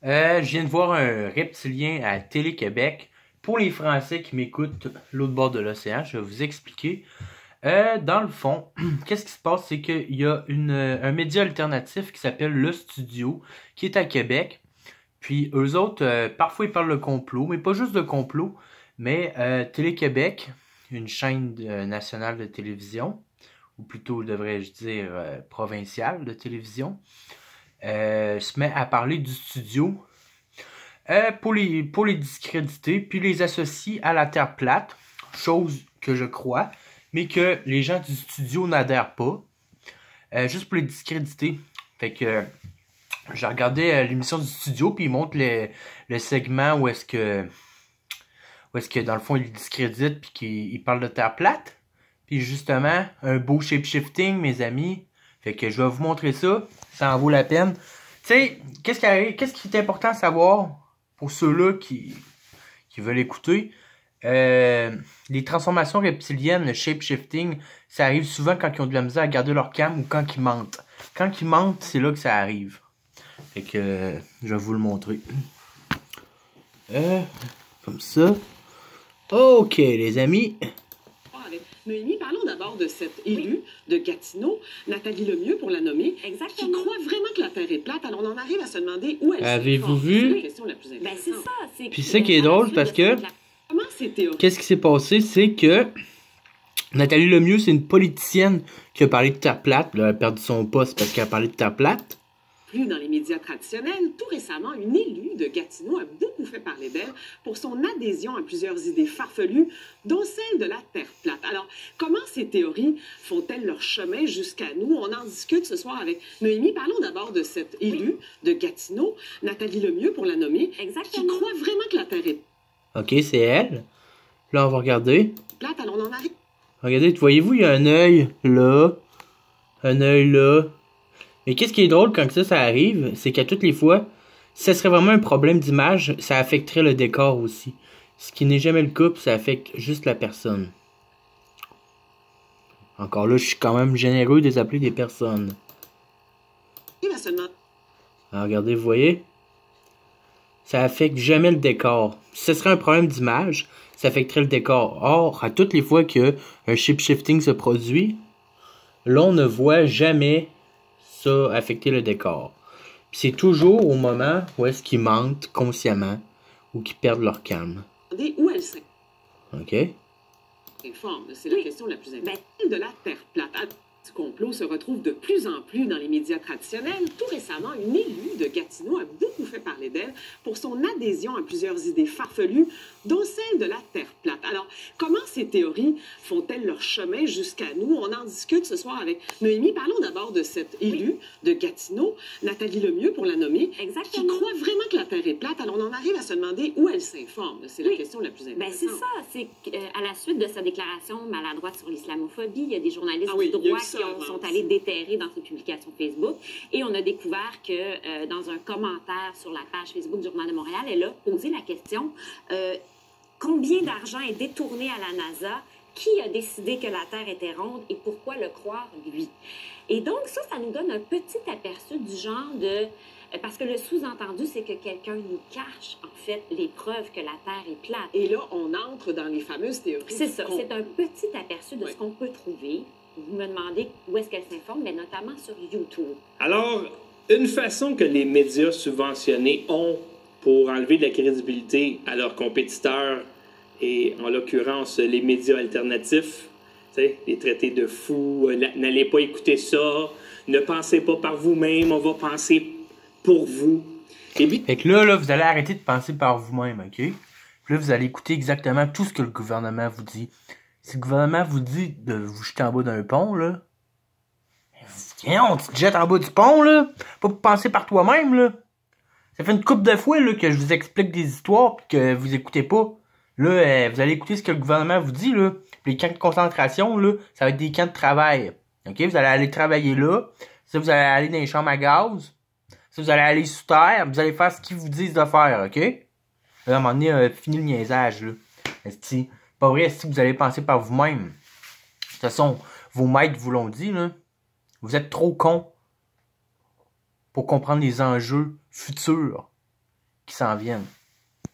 Je viens de voir un reptilien à Télé-Québec. Pour les Français qui m'écoutent l'autre bord de l'océan, je vais vous expliquer. Dans le fond, qu'est-ce qui se passe, c'est qu'il y a un média alternatif qui s'appelle Le Studio, qui est à Québec. Puis eux autres, parfois ils parlent de complot, mais pas juste de complot, mais Télé-Québec, une chaîne nationale de télévision, ou plutôt devrais-je dire provinciale de télévision, se met à parler du studio pour les discréditer, puis les associe à la Terre plate, chose que je crois, mais que les gens du studio n'adhèrent pas, juste pour les discréditer. Fait que j'ai regardé l'émission du studio, puis ils montrent le segment où est-ce que dans le fond ils discréditent, puis qu'ils parlent de Terre plate. Puis justement, un beau shape-shifting, mes amis. Fait que je vais vous montrer ça, ça en vaut la peine. Tu sais, qu'est-ce qui est important à savoir pour ceux-là qui veulent écouter? Les transformations reptiliennes, le shape-shifting, ça arrive souvent quand ils ont de la misère à garder leur calme ou quand ils mentent. Quand ils mentent, c'est là que ça arrive. Fait que je vais vous le montrer. Comme ça. Ok, les amis. Noémie, parlons d'abord de cette élue de Gatineau, Nathalie Lemieux, pour la nommer, qui croit vraiment que la Terre est plate. Alors, on en arrive à se demander où elle Avez-vous vu? C'est la question la plus importante. Ben, c'est ça. Puis ça qui est drôle, parce que Comment c'est théorique? qu'est-ce qui s'est passé, c'est que Nathalie Lemieux, c'est une politicienne qui a parlé de Terre plate. Là, elle a perdu son poste parce qu'elle a parlé de Terre plate. Plus dans les médias traditionnels, tout récemment, une élue de Gatineau a beaucoup fait parler d'elle pour son adhésion à plusieurs idées farfelues, dont celle de la Terre plate. Alors, comment ces théories font-elles leur chemin jusqu'à nous? On en discute ce soir avec Noémie. Parlons d'abord de cette élue de Gatineau, Nathalie Lemieux, pour la nommer, qui croit vraiment que la Terre est Ok, c'est elle. Là, on va regarder. plate. Alors, on en arrive. Regardez, voyez-vous, il y a un œil là, un œil là. Mais qu'est-ce qui est drôle quand ça arrive, c'est qu'à toutes les fois, si ça serait vraiment un problème d'image, ça affecterait le décor aussi. Ce qui n'est jamais le cas, puis ça affecte juste la personne. Encore là, je suis quand même généreux de les appeler des personnes. Alors, regardez, vous voyez? Ça affecte jamais le décor. Si ce serait un problème d'image, ça affecterait le décor. Or, à toutes les fois qu'un shape-shifting se produit, l'on ne voit jamais ça affecter le décor. C'est toujours au moment où est-ce qu'ils mentent consciemment ou qu'ils perdent leur calme. Où elle OK? s'informe, c'est la question la plus importante. De la Terre plate. Ce complot se retrouve de plus en plus dans les médias traditionnels. Tout récemment, une élue de Gatineau a beaucoup fait parler d'elle pour son adhésion à plusieurs idées farfelues, dont celle de la Terre plate. Alors, comment ces théories font-elles leur chemin jusqu'à nous? On en discute ce soir avec Noémie. Parlons d'abord de cette élue de Gatineau, Nathalie Lemieux, pour la nommer, qui croit vraiment que la Terre est plate. Alors, on en arrive à se demander où elle s'informe. C'est la question la plus importante. Ben, c'est ça. C'est qu'à la suite de sa déclaration maladroite sur l'islamophobie, il y a des journalistes Ah oui, du droit qui avant. sont allés déterrer dans ses publications Facebook. Et on a découvert que dans un commentaire sur la page Facebook du Journal de Montréal, elle a posé la question combien d'argent est détourné à la NASA? Qui a décidé que la Terre était ronde et pourquoi le croire, lui? Et donc, ça nous donne un petit aperçu du genre de... Parce que le sous-entendu, c'est que quelqu'un nous cache, en fait, les preuves que la Terre est plate. Et là, on entre dans les fameuses théories. C'est ça. C'est un petit aperçu de ce qu'on peut trouver. Vous me demandez où est-ce qu'elle s'informe, mais notamment sur YouTube. Alors, une façon que les médias subventionnés ont pour enlever de la crédibilité à leurs compétiteurs, et en l'occurrence les médias alternatifs, les traités de fous, n'allez pas écouter ça, ne pensez pas par vous-même, on va penser pour vous. Et puis... Fait que là, vous allez arrêter de penser par vous-même, ok? Puis là, vous allez écouter exactement tout ce que le gouvernement vous dit. Si le gouvernement vous dit de vous jeter en bas d'un pont, là, tiens, tu te jettes en bas du pont, là, pas pour penser par toi-même, là. Ça fait une couple de fois, là, que je vous explique des histoires pis que vous écoutez pas. Là, vous allez écouter ce que le gouvernement vous dit, là. Puis les camps de concentration, là, ça va être des camps de travail. Ok? Vous allez aller travailler là. Ça, vous allez aller dans les chambres à gaz. Ça, vous allez aller sous terre. Vous allez faire ce qu'ils vous disent de faire, ok? Là, à un moment donné, fini le niaisage, là. Est-ce pas vrai, si vous allez penser par vous-même. De toute façon, vos maîtres vous l'ont dit, là. Vous êtes trop cons pour comprendre les enjeux futurs qui s'en viennent.